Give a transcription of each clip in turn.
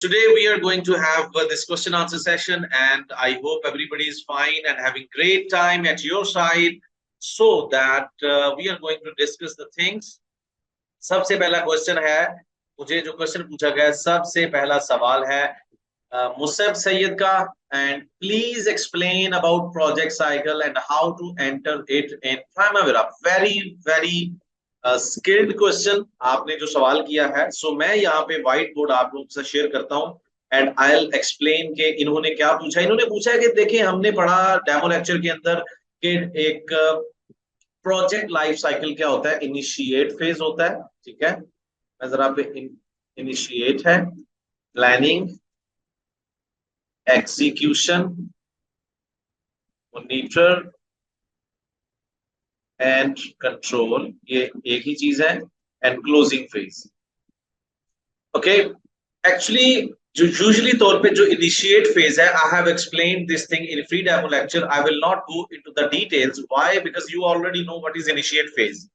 Today we are going to have this question answer session, and I hope everybody is fine and having great time at your side, so that we are going to discuss the things. सबसे पहला question है, मुझे जो question पूछा गया है, सबसे पहला सवाल है मुसब सैयद का, and please explain about project cycle and how to enter it in Primavera. Very very skilled question आपने जो सवाल किया है। सो मैं यहाँ पे व्हाइट बोर्ड आप लोगों से शेयर करता हूँ एंड आई विल एक्सप्लेन के इन्होंने क्या पूछा। इन्होंने पूछा है कि देखिए, हमने पढ़ा डेमो लेक्चर के अंदर कि एक प्रोजेक्ट लाइफ साइकिल क्या होता है। इनिशिएट फेज होता है, ठीक है, मैं जरा पे इनिशिएट है, planning, execution, monitor and control, ये एक ही चीज है, and closing phase. Okay, actually जो यूजुअली तौर पे जो इनिशिएट फेज है, I have explained this thing in free demo lecture. I will not go into the details. Why? Because you already know what is initiate phase.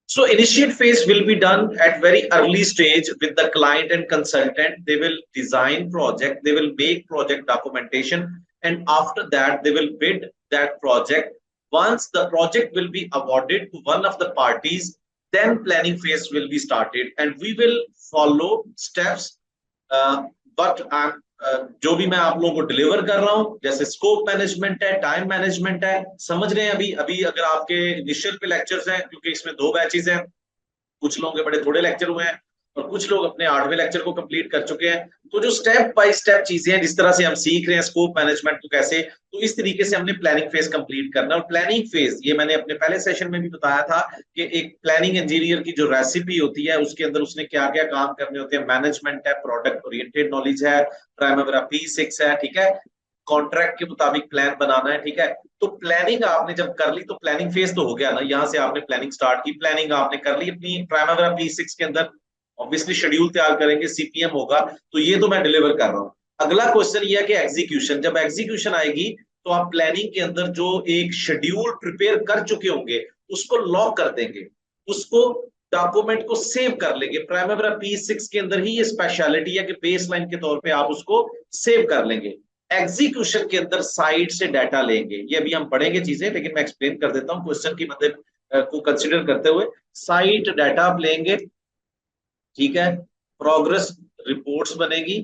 So initiate phase will be done at very early stage with the client and consultant. They will design project, they will make project documentation, and after that they will bid that project. Once the project will be awarded to one of the parties, then planning phase will be started, and we will follow steps. But जो भी मैं आप लोगों को deliver कर रहा हूं, जैसे स्कोप मैनेजमेंट है, टाइम मैनेजमेंट है, समझ रहे हैं। अभी अभी अगर आपके इनिशियल पे लेक्चर्स हैं, क्योंकि इसमें दो बैचेस हैं, कुछ लोगों के बड़े थोड़े लेक्चर हुए हैं और कुछ लोग अपने 8वें लेक्चर को कंप्लीट कर चुके हैं। तो जो स्टेप बाय स्टेप चीजें हैं, जिस तरह से हम सीख रहे हैं स्कोप मैनेजमेंट को कैसे, तो इस तरीके से हमने प्लानिंग फेज कंप्लीट करना। और प्लानिंग फेज, ये मैंने अपने पहले सेशन में भी बताया था कि एक प्लानिंग इंजीनियर की जो रेसिपी होती है, उसके अंदर उसने क्या क्या काम करने होते हैं। मैनेजमेंट है, प्रोडक्ट ओरिएंटेड नॉलेज है, प्राइमवेरा P6 है, ठीक है, कॉन्ट्रैक्ट के मुताबिक प्लान बनाना है, ठीक है। तो प्लानिंग आपने जब कर ली तो प्लानिंग फेज तो हो गया ना, यहां से आपने प्लानिंग स्टार्ट की, प्लानिंग आपने कर ली अपनी प्राइमवेरा P6 के अंदर। ऑब्वियसली शेड्यूल तैयार करेंगे, सीपीएम होगा, तो ये तो मैं डिलीवर कर रहा हूं। अगला क्वेश्चन ये है कि एग्जीक्यूशन, जब एग्जीक्यूशन आएगी तो आप प्लानिंग के अंदर जो एक शेड्यूल प्रिपेयर कर चुके होंगे उसको लॉक कर देंगे, उसको डॉक्यूमेंट को सेव कर लेंगे। प्राइमवेरा P6 के अंदर ही ये स्पेशलिटी है कि बेसलाइन के तौर पे आप उसको सेव कर लेंगे। एग्जीक्यूशन के अंदर साइट से डाटा लेंगे, ये अभी हम पढ़ेंगे चीजें, लेकिन मैं एक्सप्लेन कर देता हूं क्वेश्चन की मदद को कंसीडर करते हुए। साइट डाटा आप लेंगे, ठीक है, प्रोग्रेस रिपोर्ट्स बनेगी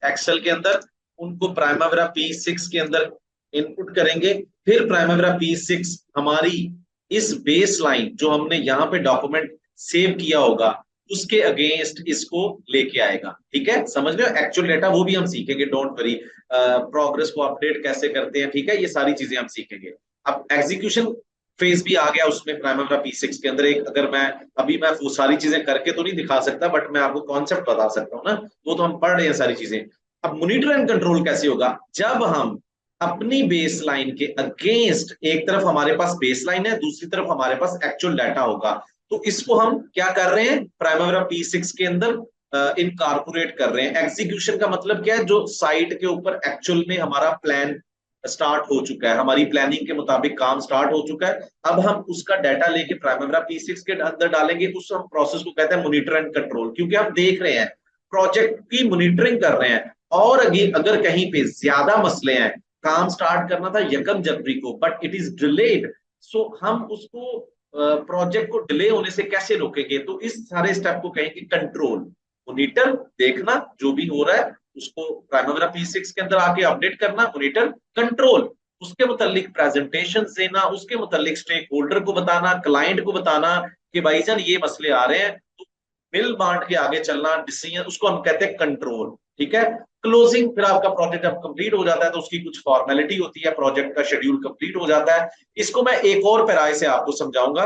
एक्सेल के अंदर, उनको प्राइमवेरा P6 के अंदर इनपुट करेंगे। फिर प्राइमवेरा P6 हमारी इस बेस लाइन जो हमने यहाँ पे डॉक्यूमेंट सेव किया होगा उसके अगेंस्ट इसको लेके आएगा, ठीक है, समझ रहे हो। एक्चुअल डेटा वो भी हम सीखेंगे, डोंट वरी। प्रोग्रेस को अपडेट कैसे करते हैं, ठीक है, ये सारी चीजें हम सीखेंगे। अब एग्जीक्यूशन फेज भी आ गया उसमें प्राइमवेरा P6 के अंदर। एक अगर मैं अभी मैं वो सारी चीजें करके तो नहीं दिखा सकता, बट मैं आपको कॉन्सेप्ट बता सकता हूँ ना, वो तो हम पढ़ रहे हैं सारी चीजें। अब मॉनिटर एंड कंट्रोल कैसे होगा? जब हम अपनी बेसलाइन के अगेंस्ट, एक तरफ हमारे पास बेसलाइन है, दूसरी तरफ हमारे पास एक्चुअल डाटा होगा, तो इसको हम क्या कर रहे हैं, प्राइमवेरा P6 के अंदर इनकॉर्पोरेट कर रहे हैं। एग्जीक्यूशन का मतलब क्या है? जो साइट के ऊपर एक्चुअल में हमारा प्लान स्टार्ट हो चुका है, हमारी प्लानिंग के मुताबिक काम स्टार्ट हो चुका है, अब हम उसका डाटा लेके प्राइमवेरा P6 के अंदर डालेंगे। उस हम प्रोसेस को कहते हैं मॉनिटर एंड कंट्रोल, क्योंकि हम देख रहे हैं, प्रोजेक्ट की मॉनिटरिंग कर रहे हैं। और अगर कहीं पे ज्यादा मसले हैं, काम स्टार्ट करना था 1 जनवरी को बट इट इज डिलेड, सो हम उसको प्रोजेक्ट को डिले होने से कैसे रोकेंगे? तो इस सारे स्टेप को कहेंगे कंट्रोल। मॉनिटर देखना जो भी हो रहा है, उसको प्राइमवेरा P6 के अंदर आके अपडेट करना, मॉनिटर। कंट्रोल, उसके मुतालिक प्रेजेंटेशन देना, उसके मुतालिक स्टेक होल्डर को बताना, क्लाइंट को बताना कि भाईजान ये मसले आ रहे हैं, तो मिल बांट के आगे चलना, डिसीजन, उसको हम कहते हैं कंट्रोल, ठीक है। क्लोजिंग, फिर आपका प्रोजेक्ट जब कंप्लीट हो जाता है तो उसकी कुछ फॉर्मेलिटी होती है, प्रोजेक्ट का शेड्यूल कंप्लीट हो जाता है। इसको मैं एक और पैराए से आपको समझाऊंगा,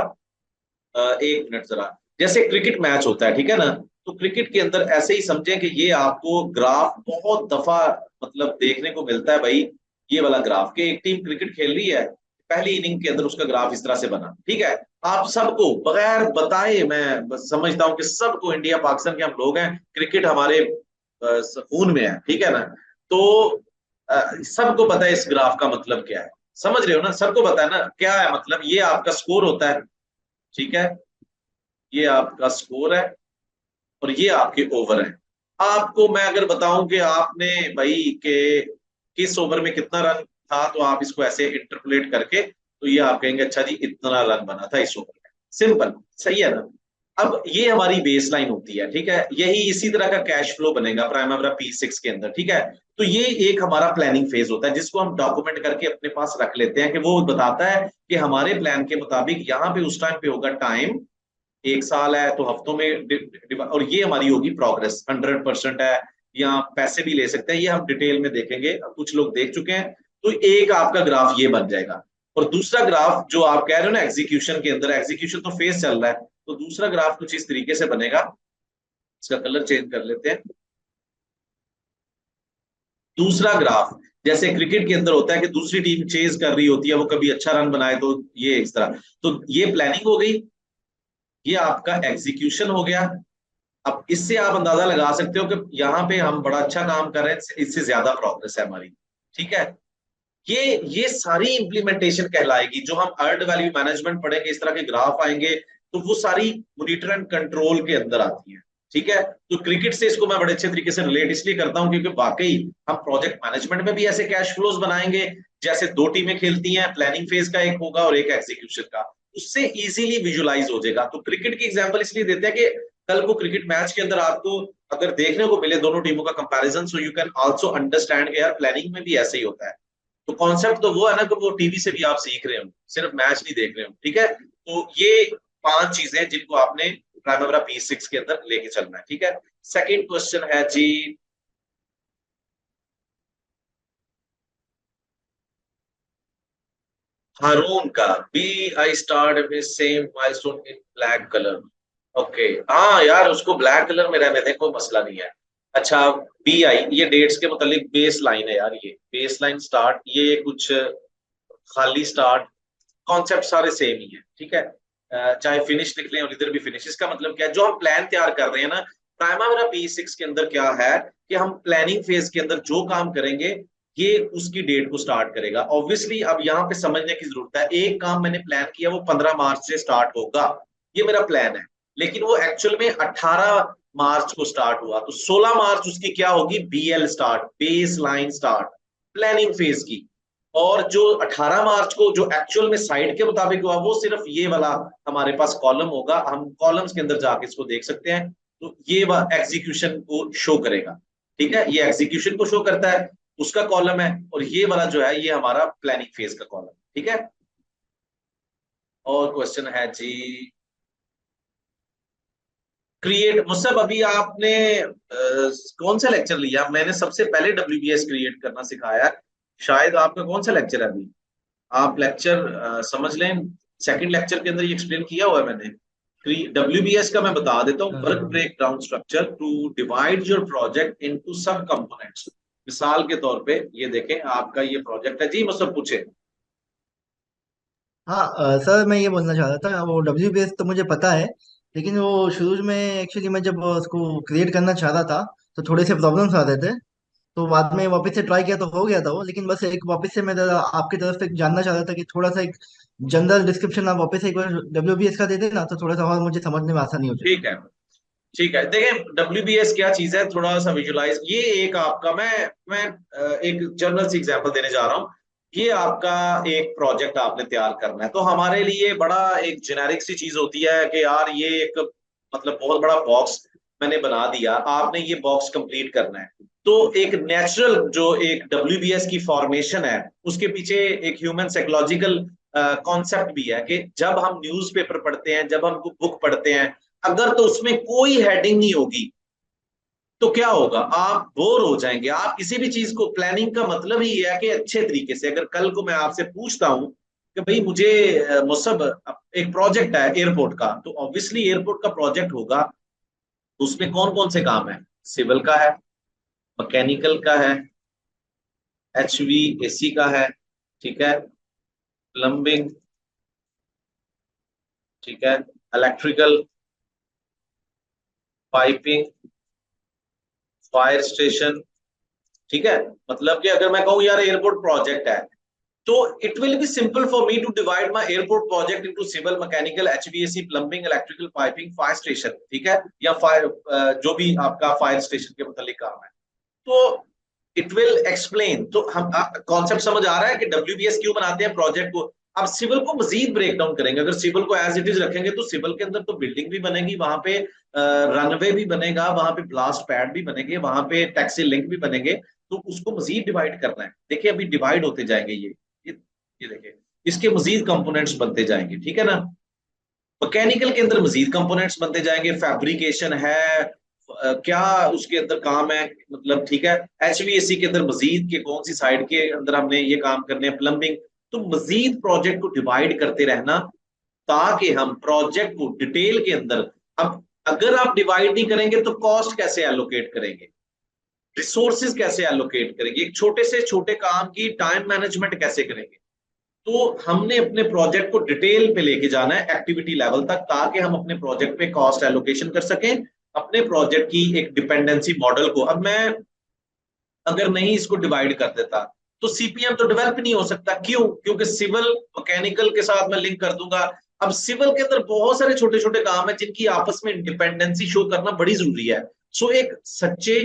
एक मिनट जरा। जैसे क्रिकेट मैच होता है, ठीक है ना, तो क्रिकेट के अंदर ऐसे ही समझें कि ये आपको ग्राफ बहुत दफा मतलब देखने को मिलता है भाई, ये वाला ग्राफ, कि एक टीम क्रिकेट खेल रही है, पहली इनिंग के अंदर उसका ग्राफ इस तरह से बना, ठीक है। आप सबको बगैर बताए, मैं बस समझता हूं कि सबको, इंडिया पाकिस्तान के हम लोग हैं, क्रिकेट हमारे खून में है, ठीक है ना, तो सबको पता है इस ग्राफ का मतलब क्या है, समझ रहे हो ना, सबको पता है ना क्या है मतलब। ये आपका स्कोर होता है, ठीक है, ये आपका स्कोर है और ये आपके ओवर है। आपको मैं अगर बताऊं कि आपने भाई के किस ओवर में कितना रन था, तो आप इसको ऐसे इंटरपोलेट करके तो ये आप कहेंगे अच्छा जी इतना रन बना था इस ओवर में। सिंपल, सही है ना। अब ये हमारी बेस लाइन होती है, ठीक है। यही इसी तरह का कैश फ्लो बनेगा प्राइमरी P6 के अंदर, ठीक है। तो ये एक हमारा प्लानिंग फेज होता है जिसको हम डॉक्यूमेंट करके अपने पास रख लेते हैं, कि वो बताता है कि हमारे प्लान के मुताबिक यहाँ पे उस टाइम पे होगा टाइम, 1 साल है तो हफ्तों में और ये हमारी होगी प्रोग्रेस 100% है, या पैसे भी ले सकते हैं, ये हम डिटेल में देखेंगे, अब कुछ लोग देख चुके हैं। तो एक आपका ग्राफ ये बन जाएगा। और दूसरा ग्राफ जो आप कह रहे हो ना एग्जीक्यूशन के अंदर, एग्जीक्यूशन तो फेज चल रहा है, तो दूसरा ग्राफ कुछ इस तरीके से बनेगा। इसका कलर चेंज कर लेते हैं। दूसरा ग्राफ जैसे क्रिकेट के अंदर होता है कि दूसरी टीम चेज कर रही होती है, वो कभी अच्छा रन बनाए तो ये इस तरह, तो ये प्लानिंग हो गई, ये आपका एग्जीक्यूशन हो गया। अब इससे आप अंदाजा लगा सकते हो कि यहाँ पे हम बड़ा अच्छा काम कर रहे हैं, इससे ज्यादा प्रोग्रेस है हमारी, ठीक है। ये सारी इंप्लीमेंटेशन कहलाएगी। जो हम अर्नड वैल्यू मैनेजमेंट पढ़ेंगे, इस तरह के ग्राफ आएंगे, तो वो सारी मॉनिटर एंड कंट्रोल के अंदर आती है, ठीक है। तो क्रिकेट से इसको मैं बड़े अच्छे तरीके से रिलेट इसलिए करता हूं क्योंकि वाकई हम प्रोजेक्ट मैनेजमेंट में भी ऐसे कैश फ्लोज बनाएंगे, जैसे दो टीमें खेलती हैं, प्लानिंग फेज का एक होगा और एक एग्जीक्यूशन का, उससे इजीली विजुलाइज हो जाएगा। तो क्रिकेट की एग्जांपल इसलिए देते हैं कि कल को क्रिकेट मैच के अंदर आपको अगर देखने को मिले दोनों टीमों का comparison, so you can also understand यार प्लानिंग में भी ऐसे ही होता है। तो कॉन्सेप्ट तो वो है ना कि वो टीवी से भी आप सीख रहे हो, सिर्फ मैच नहीं देख रहे हो, ठीक है। तो ये 5 चीजें जिनको आपने प्राइमरी P6 के अंदर लेके चलना है, ठीक है। सेकंड क्वेश्चन है जी, हारून का, be I start with same milestone in black colour. Okay, हाँ यार उसको ब्लैक कलर में रहने दें, कोई मसला नहीं है। अच्छा, बी आई ये डेट्स के मुतालिक बेस लाइन है यार, ये बेस लाइन स्टार्ट, ये कुछ खाली स्टार्ट, कॉन्सेप्ट सारे सेम ही है, ठीक है। चाहे फिनिश लिख लें और इधर भी फिनिश, इसका मतलब क्या है, जो हम प्लान तैयार कर रहे हैं ना, प्राइमरी P6 के अंदर क्या है कि हम प्लानिंग फेज के अंदर जो काम करेंगे, ये उसकी डेट को स्टार्ट करेगा। ऑब्वियसली अब यहाँ पे समझने की जरूरत है, एक काम मैंने प्लान किया वो 15 मार्च से स्टार्ट होगा, ये मेरा प्लान है, लेकिन वो एक्चुअल में 18 मार्च को स्टार्ट हुआ, तो 16 मार्च उसकी क्या होगी, BL start, base line start, planning phase की। और जो 18 मार्च को जो एक्चुअल में साइड के मुताबिक हुआ, वो सिर्फ ये वाला हमारे पास कॉलम होगा, हम कॉलम्स के अंदर जाके इसको देख सकते हैं। तो ये एग्जीक्यूशन को शो करेगा, ठीक है, ये एग्जीक्यूशन को शो करता है, उसका कॉलम है, और ये वाला जो है ये हमारा प्लानिंग फेज का कॉलम, ठीक है। और क्वेश्चन है जी, क्रिएट, मुझसे अभी आपने कौन सा लेक्चर लिया, मैंने सबसे पहले WBS क्रिएट करना सिखाया है, शायद आपका कौन सा लेक्चर है अभी, आप लेक्चर समझ लें, सेकंड लेक्चर के अंदर ये एक्सप्लेन किया हुआ है मैंने। WBS का मैं बता देता हूँ, वर्क हाँ break down structure to divide your project into sub components. मिसाल के तौर पे ये देखें, आपका ये प्रोजेक्ट है जी, मुझसे पूछे। हाँ सर मैं ये बोलना चाह रहा था, वो WBS तो मुझे पता है, लेकिन वो शुरू में एक्चुअली मैं जब उसको क्रिएट करना चाह रहा था तो थोड़े से प्रॉब्लम्स आ रहे थे। तो बाद में वापस से ट्राई किया तो हो गया था वो, लेकिन बस एक वापस से मैं जरा आपकी तरफ से जानना चाह रहा था कि थोड़ा सा एक जनरल डिस्क्रिप्शन आप वापस से एक बार WBS का दे देना तो थोड़ा सा और मुझे समझने में आसानी हो जाए। ठीक है, ठीक है, देखें WBS क्या चीज है, थोड़ा सा विजुलाइज, ये एक आपका मैं एक जनरल सी एग्जांपल देने जा रहा हूँ। ये आपका एक प्रोजेक्ट आपने तैयार करना है, तो हमारे लिए बड़ा एक जेनेरिक सी चीज होती है कि यार ये एक मतलब बहुत बड़ा बॉक्स मैंने बना दिया, आपने ये बॉक्स कंप्लीट करना है। तो एक नेचुरल जो एक WBS की फॉर्मेशन है, उसके पीछे एक ह्यूमन साइकोलॉजिकल कॉन्सेप्ट भी है कि जब हम न्यूज़पेपर पढ़ते हैं, जब हम बुक पढ़ते हैं, अगर तो उसमें कोई हेडिंग नहीं होगी तो क्या होगा, आप बोर हो जाएंगे। आप किसी भी चीज को, प्लानिंग का मतलब ही है कि अच्छे तरीके से, अगर कल को मैं आपसे पूछता हूं कि भाई मुझे मुसब एक प्रोजेक्ट है एयरपोर्ट का, तो ऑब्वियसली एयरपोर्ट का प्रोजेक्ट होगा, तो उसमें कौन कौन से काम है, सिविल का है, मैकेनिकल का है, HVAC का है, ठीक है, प्लम्बिंग, ठीक है, इलेक्ट्रिकल, पाइपिंग, फायर स्टेशन, ठीक है। मतलब कि अगर मैं कहूँ यार एयरपोर्ट प्रोजेक्ट है, तो it will be simple for me to divide my airport project into civil, mechanical, HVAC, plumbing, electrical, piping, fire station, ठीक है, या फायर जो भी आपका फायर स्टेशन के मतलब काम है। तो इट विल एक्सप्लेन। तो हम कॉन्सेप्ट समझ आ रहा है कि डब्ल्यूबीएस क्यों बनाते हैं प्रोजेक्ट को। अब सिविल को मजीद ब्रेक डाउन करेंगे। अगर सिविल को एज इट इज रखेंगे तो सिविल के अंदर तो बिल्डिंग भी बनेगी, वहां पे रनवे भी बनेगा, वहां पे ब्लास्ट पैड भी बनेंगे, वहां पे टैक्सी लिंक भी बनेंगे। तो उसको मजीद डिवाइड करना है। देखिए अभी डिवाइड होते जाएंगे ये देखिए, इसके मजीद कंपोनेंट्स बनते जाएंगे, ठीक है ना। मैकेनिकल के अंदर मजीद कंपोनेंट्स बनते जाएंगे, फैब्रिकेशन है, क्या उसके अंदर काम है, मतलब ठीक है। एचवीएसी के अंदर मजीद के कौन सी साइड के अंदर हमने ये काम करने हैं, प्लम्बिंग। तो मजीद प्रोजेक्ट को डिवाइड करते रहना, ताकि हम प्रोजेक्ट को डिटेल के अंदर, अब अगर आप डिवाइड नहीं करेंगे तो कॉस्ट कैसे एलोकेट करेंगे, रिसोर्सेज कैसे एलोकेट करेंगे, एक छोटे से छोटे काम की टाइम मैनेजमेंट कैसे करेंगे। तो हमने अपने प्रोजेक्ट को डिटेल पे लेके जाना है एक्टिविटी लेवल तक, ताकि हम अपने प्रोजेक्ट पे कॉस्ट एलोकेशन कर सकें, अपने प्रोजेक्ट की एक डिपेंडेंसी मॉडल को। अब मैं अगर नहीं इसको डिवाइड कर देता तो सीपीएम तो डेवलप नहीं हो सकता। क्यों? क्योंकि सिविल मैकेनिकल के साथ मैं लिंक कर दूंगा। अब सिविल के अंदर बहुत सारे छोटे छोटे काम है जिनकी आपस में इंडिपेंडेंसी शो करना बड़ी जरूरी है। सो एक सच्चे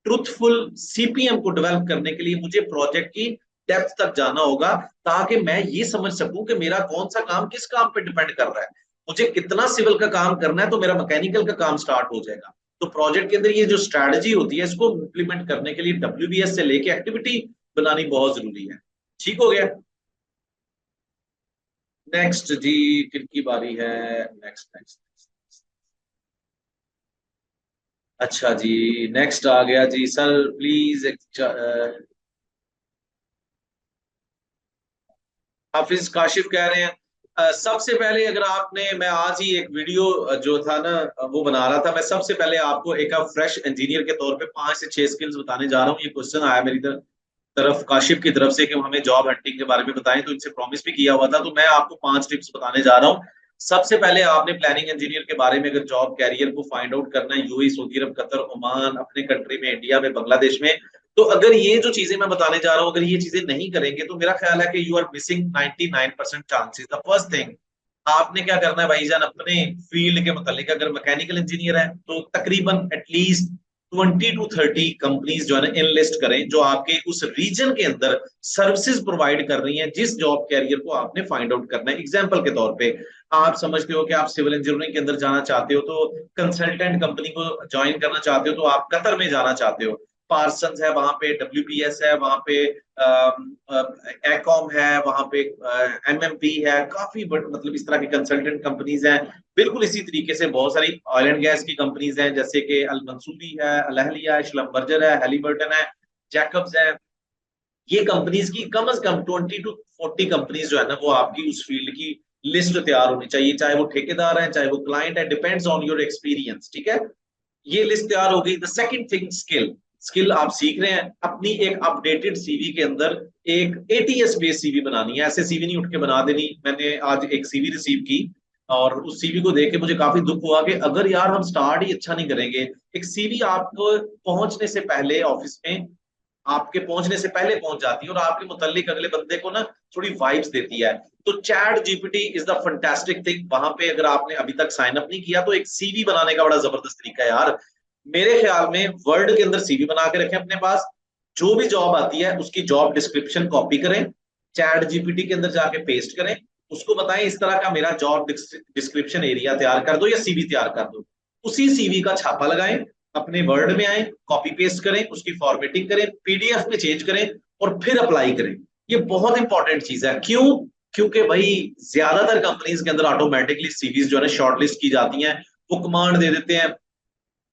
ट्रूथफुल सीपीएम को डेवलप करने के लिए मुझे प्रोजेक्ट की डेप्थ तक जाना होगा, ताकि मैं ये समझ सकूं कि मेरा कौन सा काम किस काम पे डिपेंड कर रहा है। मुझे कितना सिविल का काम करना है तो मेरा मैकेनिकल का काम स्टार्ट हो जाएगा। तो प्रोजेक्ट के अंदर ये जो स्ट्रैटेजी होती है इसको इंप्लीमेंट करने के लिए डब्ल्यूबीएस से लेके एक्टिविटी बनानी बहुत जरूरी है। ठीक हो गया। नेक्स्ट जी, किनकी बारी है? Next next. अच्छा जी, नेक्स्ट आ गया जी सर, प्लीज। हाफिज काशिफ कह रहे हैं सबसे पहले अगर आपने, मैं आज ही एक वीडियो जो था ना वो बना रहा था, मैं सबसे पहले आपको एक फ्रेश इंजीनियर के तौर पे 5 से 6 स्किल्स बताने जा रहा हूँ। ये क्वेश्चन आया मेरी तरफ काशिफ की तरफ से कि हमें जॉब हंटिंग के बारे में बताएं, तो इनसे प्रॉमिस भी किया हुआ था। तो मैं आपको 5 टिप्स बताने जा रहा हूँ। सबसे पहले आपने प्लानिंग इंजीनियर के बारे में अगर जॉब कैरियर को फाइंड आउट करना है, यूएई, सऊदी अरब, कतर, ओमान, अपने कंट्री में, इंडिया में, बांग्लादेश में, तो अगर ये जो चीजें मैं बताने जा रहा हूँ अगर ये चीजें नहीं करेंगे तो मेरा ख्याल है कि you are missing 99% chances. The first thing आपने क्या करना है भाईजान, अपने फील्ड के मतलब अगर मैकेनिकल इंजीनियर है तो तकरीबन एटलीस्ट 20 to 30 कंपनीज जो है ना इनलिस्ट करें, जो आपके उस रीजन के अंदर सर्विसेज प्रोवाइड कर रही हैं जिस जॉब कैरियर को आपने फाइंड आउट करना है। एग्जांपल के तौर पे आप समझते हो कि आप सिविल इंजीनियरिंग के अंदर जाना चाहते हो, तो कंसल्टेंट कंपनी को ज्वाइन करना चाहते हो तो आप कतर में जाना चाहते हो, पार्सन्स है वहां पे, डब्ल्यूपीएस है वहां पे, एकॉम है वहां पे, एमएमपी है, काफी मतलब इस तरह की कंसल्टेंट कंपनीज हैं। बिल्कुल इसी तरीके से बहुत सारी ऑयल एंड गैस की कंपनीज हैं, जैसे कि अल मंसूरी है, अल अहलिया है, श्लम्बर्जर है, हैलिबर्टन है, जैकब्स है। ये कंपनीज की कम से कम 20 to 40 कंपनीज जो है ना वो आपकी उस फील्ड की लिस्ट तैयार होनी चाहिए, चाहे वो ठेकेदार है चाहे वो क्लाइंट है, डिपेंड्स ऑन योर एक्सपीरियंस, ठीक है। ये लिस्ट तैयार हो गई। The second thing, skill. Skill आप सीख रहे हैं, अपनी एक अपडेटेड सीवी के अंदर एक एटीएस बेस्ड सीवी बनानी है। ऐसे सीवी नहीं उठ के बना देनी। मैंने आज एक सीवी रिसीव की और उस सीवी को देख के मुझे काफी दुख हुआ कि अगर यार हम स्टार्ट ही अच्छा नहीं करेंगे, एक सीवी आपको पहुंचने से पहले ऑफिस में, आपके पहुंचने से पहले पहुंच जाती है और आपके मुतालिक अगले बंदे को ना थोड़ी वाइब्स देती है। तो chat GPT is the fantastic thing. वहां पे अगर आपने अभी तक साइन अप नहीं किया तो एक सीवी बनाने का बड़ा जबरदस्त तरीका है यार। मेरे ख्याल में वर्ड के अंदर सीवी बना के रखें अपने पास, जो भी जॉब आती है उसकी जॉब डिस्क्रिप्शन कॉपी करें, चैट जीपीटी के अंदर जाके पेस्ट करें, उसको बताएं इस तरह का मेरा जॉब डिस्क्रिप्शन एरिया तैयार कर दो या सीवी तैयार कर दो। उसी सीवी का छापा लगाएं, अपने वर्ड में आए, कॉपी पेस्ट करें, उसकी फॉर्मेटिंग करें, पीडीएफ में चेंज करें और फिर अप्लाई करें। ये बहुत इंपॉर्टेंट चीज है। क्यों? क्योंकि भाई ज्यादातर कंपनीज के अंदर ऑटोमेटिकली सीवीज जो है शॉर्टलिस्ट की जाती हैं, वो कमांड दे देते हैं।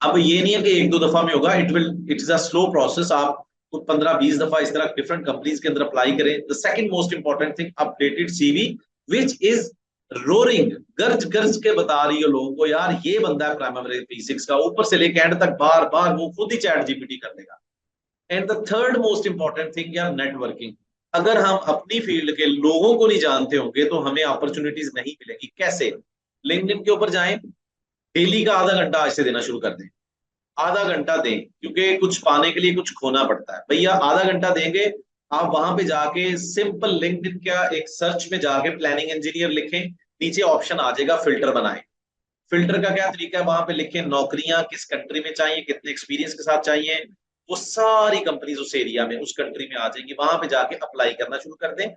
अब ये नहीं है कि 1-2 दफा में होगा, it is a slow process. आप 15-20 दफा इस तरह डिफरेंट कंपनीज के अंदर अप्लाई करें। The second most important thing, updated CV which is roaring, गर्ज गर्ज के बता रही है लोगों को यार ये बंदा है प्राइमरी P6 का, ऊपर से लेके एंड तक बार बार वो खुद ही चैट जीपीटी कर देगा। And the third most important thing यार, नेटवर्किंग। अगर हम अपनी फील्ड के लोगों को नहीं जानते होंगे तो हमें अपॉर्चुनिटीज नहीं मिलेगी। कैसे? लिंक्डइन के ऊपर जाएं, डेली का आधा घंटा आज से देना शुरू कर दें। आधा घंटा दें, क्योंकि कुछ पाने के लिए कुछ खोना पड़ता है। भैया आधा घंटा देंगे, आप वहां पे जाके सिंपल लिंक्डइन का एक सर्च में जाके प्लानिंग इंजीनियर लिखें, नीचे ऑप्शन आ जाएगा फिल्टर बनाएं। फिल्टर का क्या तरीका है, वहां पे लिखें नौकरियां किस कंट्री में चाहिए, कितने एक्सपीरियंस के साथ चाहिए, वो सारी कंपनीज उस एरिया में, उस कंट्री में आ जाएंगी। वहां पे जाके अप्लाई करना शुरू कर दें।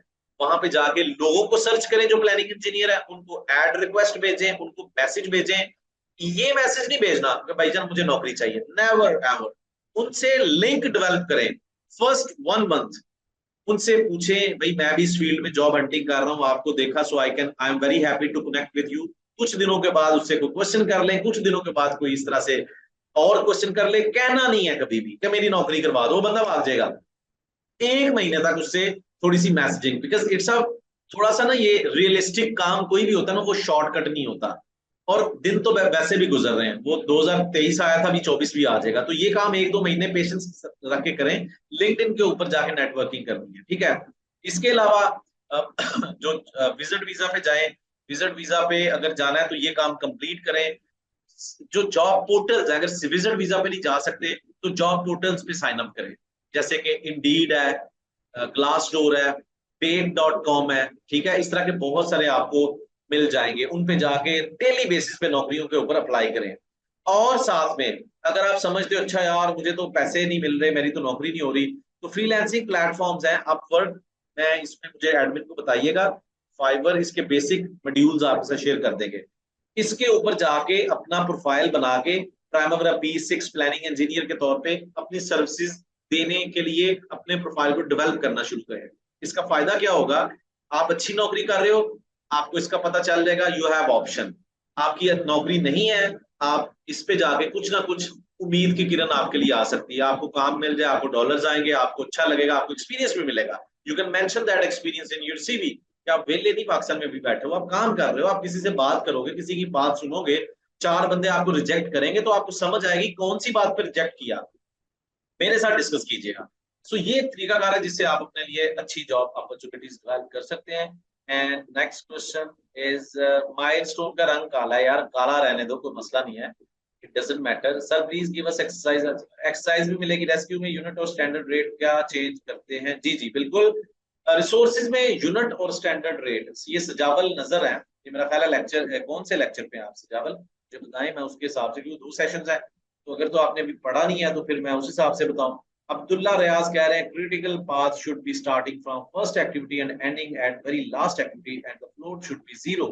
वहां पे जाके लोगों को सर्च करें जो प्लानिंग इंजीनियर है, उनको एड रिक्वेस्ट भेजें, उनको मैसेज भेजें। ये मैसेज नहीं भेजना कि भाईजान मुझे नौकरी चाहिए, नेवर एवर। उनसे लिंक डेवलप करें फर्स्ट 1 मंथ। उनसे पूछें भाई मैं भी इस फील्ड में जॉब हंटिंग कर रहा हूँ, आपको देखा, so I am very happy to connect with you. कुछ दिनों के बाद उससे कोई क्वेश्चन कर लें, कुछ दिनों के बाद कोई इस तरह से और क्वेश्चन कर ले। कहना नहीं है कभी भी कि मेरी नौकरी करवा दो, बंदा भाग जाएगा। 1 महीने तक उससे थोड़ी सी मैसेजिंग, बिकॉज इट्स अ थोड़ा सा ना, ये रियलिस्टिक काम कोई भी होता है ना, वो शॉर्टकट नहीं होता। और दिन तो वैसे भी गुजर रहे हैं, वो 2023 आया था, अभी 24 भी आ जाएगा। तो ये काम 1-2 महीने पेशेंस रख के करें। लिंक्डइन के ऊपर जाके नेटवर्किंग करनी है, ठीक है। इसके अलावा जो विजिट वीजा पे जाएं, विजिट वीजा पे अगर जाना है तो ये काम कंप्लीट करें। जो जॉब पोर्टल्स है, अगर विजिट वीजा पे नहीं जा सकते तो जॉब पोर्टल्स पे साइन अप करें, जैसे कि इंडीड है, ग्लास डोर है, पेड.com है, ठीक है। इस तरह के बहुत सारे आपको मिल जाएंगे, उन पे जाके डेली बेसिस पे नौकरियों के ऊपर अप्लाई करें। और साथ में अगर आप समझते हो अच्छा यार मुझे तो पैसे नहीं मिल रहे, मेरी तो नौकरी नहीं हो रही, तो फ्रीलांसिंग प्लेटफॉर्म्स हैं, अपवर्क, मैं इसमें, मुझे एडमिन को बताइएगा, फाइवर, इसके बेसिक मॉड्यूल्स आपसे शेयर कर देंगे। इसके ऊपर जाके अपना प्रोफाइल बना के प्राइमरी P6 प्लानिंग इंजीनियर के तौर पे अपनी सर्विसेज देने के लिए अपने प्रोफाइल को डेवलप करना शुरू करें। इसका फायदा क्या होगा, आप अच्छी नौकरी कर रहे हो, आपको इसका पता चल जाएगा, यू हैव ऑप्शन। आपकी नौकरी नहीं है, आप इस पे जाके कुछ ना कुछ उम्मीद की किरण आपके लिए आ सकती है, आपको काम मिल जाए, आपको डॉलर्स आएंगे, आपको अच्छा लगेगा, आपको एक्सपीरियंस भी मिलेगा। You can mention that experience in your CV कि आप वेले नहीं पाकिस्तान में भी बैठे हो, आप काम कर रहे हो, आप किसी से बात करोगे, किसी की बात सुनोगे, 4 बंदे आपको रिजेक्ट करेंगे तो आपको समझ आएगी कौन सी बात पर रिजेक्ट किया, मेरे साथ डिस्कस कीजिएगा। सो ये एक तरीकाकार है जिससे आप अपने लिए अच्छी जॉब अपॉर्चुनिटीज डेवलप कर सकते हैं। And next question is, milestone का रंग काला है, यार काला रहने दो, कोई मसला नहीं है, it doesn't matter. Sir please give us exercise, exercise भी मिलेगी रेस्क्यू में, यूनिट और स्टैंडर्ड रेट क्या चेंज करते हैं? जी जी बिल्कुल, रिसोर्सेज में यूनिट और स्टैंडर्ड रेट, ये सजावल नजर है, ये मेरा ख्याल है लेक्चर है, कौन से लेक्चर पे हैं आप सजावल, जो बताएं मैं उसके हिसाब से, क्योंकि 2 सेशंस है, तो अगर तो आपने अभी पढ़ा नहीं है तो फिर मैं उस हिसाब से बताऊं। अब्दुल्ला रियाज कह रहे हैं critical path should be starting from first activity and ending at very last activity and the float should be zero,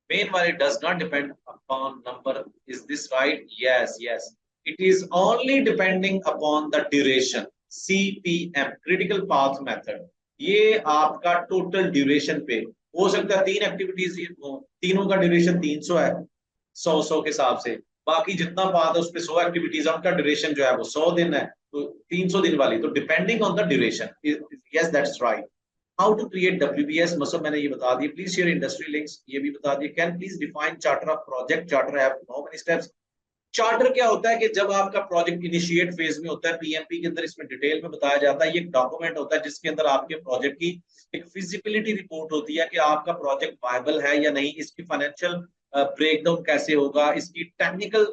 meanwhile it does not depend upon number, is this right? Yes, yes, it is only depending upon the duration, CPM, critical path method। ये आपका total duration पे हो सकता है, 3 activities हो, तीनों का duration 300 है, 100 100 के हिसाब से, बाकी जितना पाथ है उस पे 100 एक्टिविटीज, उनका ड्यूरेशन जो है वो 100 दिन है, तो 300 दिन वाली, तो depending on the duration. Yes that's right. How to create WBS, मसो मैंने ये बता दिया, प्लीज शेयर इंडस्ट्री लिंक्स, ये भी बता दिया। Can please define charter of project, charter have how many steps? Charter क्या होता है कि जब आपका प्रोजेक्ट इनिशिएट फेज में होता है, PMP के अंदर इसमें डिटेल में बताया जाता है, ये एक डॉक्यूमेंट होता है जिसके अंदर आपके प्रोजेक्ट की एक फिजिबिलिटी रिपोर्ट होती है कि आपका प्रोजेक्ट वायबल है या नहीं, इसकी फाइनेंशियल ब्रेकडाउन कैसे होगा, इसकी टेक्निकल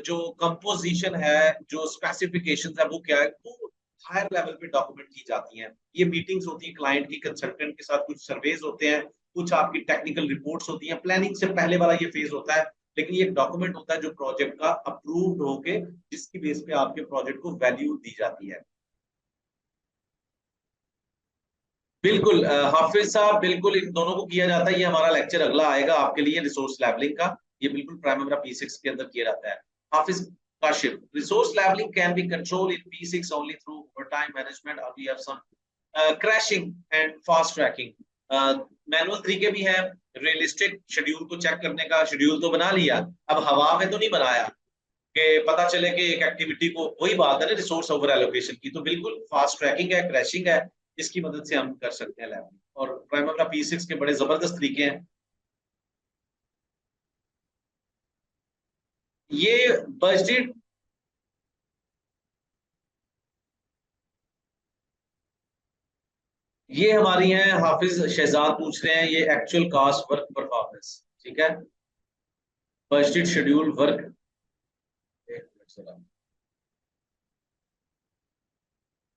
जो कंपोजिशन है, जो स्पेसिफिकेशन है वो क्या है, वो हायर लेवल पे डॉक्यूमेंट की जाती हैं। ये मीटिंग्स होती है क्लाइंट की, कंसल्टेंट के साथ, कुछ सर्वेज होते हैं, कुछ आपकी टेक्निकल रिपोर्ट्स होती हैं, प्लानिंग से पहले वाला ये फेज होता है। लेकिन ये एक डॉक्यूमेंट होता है जो प्रोजेक्ट का अप्रूव्ड होके, जिसकी बेस पे आपके प्रोजेक्ट को वैल्यू दी जाती है। बिल्कुल हाफिज साहब, बिल्कुल इन दोनों को किया जाता है, ये हमारा लेक्चर अगला आएगा आपके लिए रिसोर्स लेवलिंग का, ये बिल्कुल प्राइमरी P6 के अंदर किया जाता है। Hafiz Kashif, resource levelling can be control in P6 only through overtime management, और we have some crashing and fast tracking. Manual तरीके भी हैं, रियलिस्टिक शेड्यूल को चेक करने का, शेड्यूल तो बना लिया, अब हवा में तो नहीं बनाया कि पता चले कि एक एक्टिविटी को, वही बात है ना रिसोर्स ओवर एलोकेशन की, तो बिल्कुल फास्ट ट्रैकिंग है, क्रैशिंग है, इसकी मदद से हम कर सकते हैं लैब। और प्राइमरी P6 के बड़े जबरदस्त तरीके हैं। ये बजट, ये हमारी हैं, हाफिज शहजाद पूछ रहे हैं, ये एक्चुअल कास्ट वर्क परफॉर्मेंस, ठीक है, बजट शेड्यूल वर्क। एक मिनट जरा।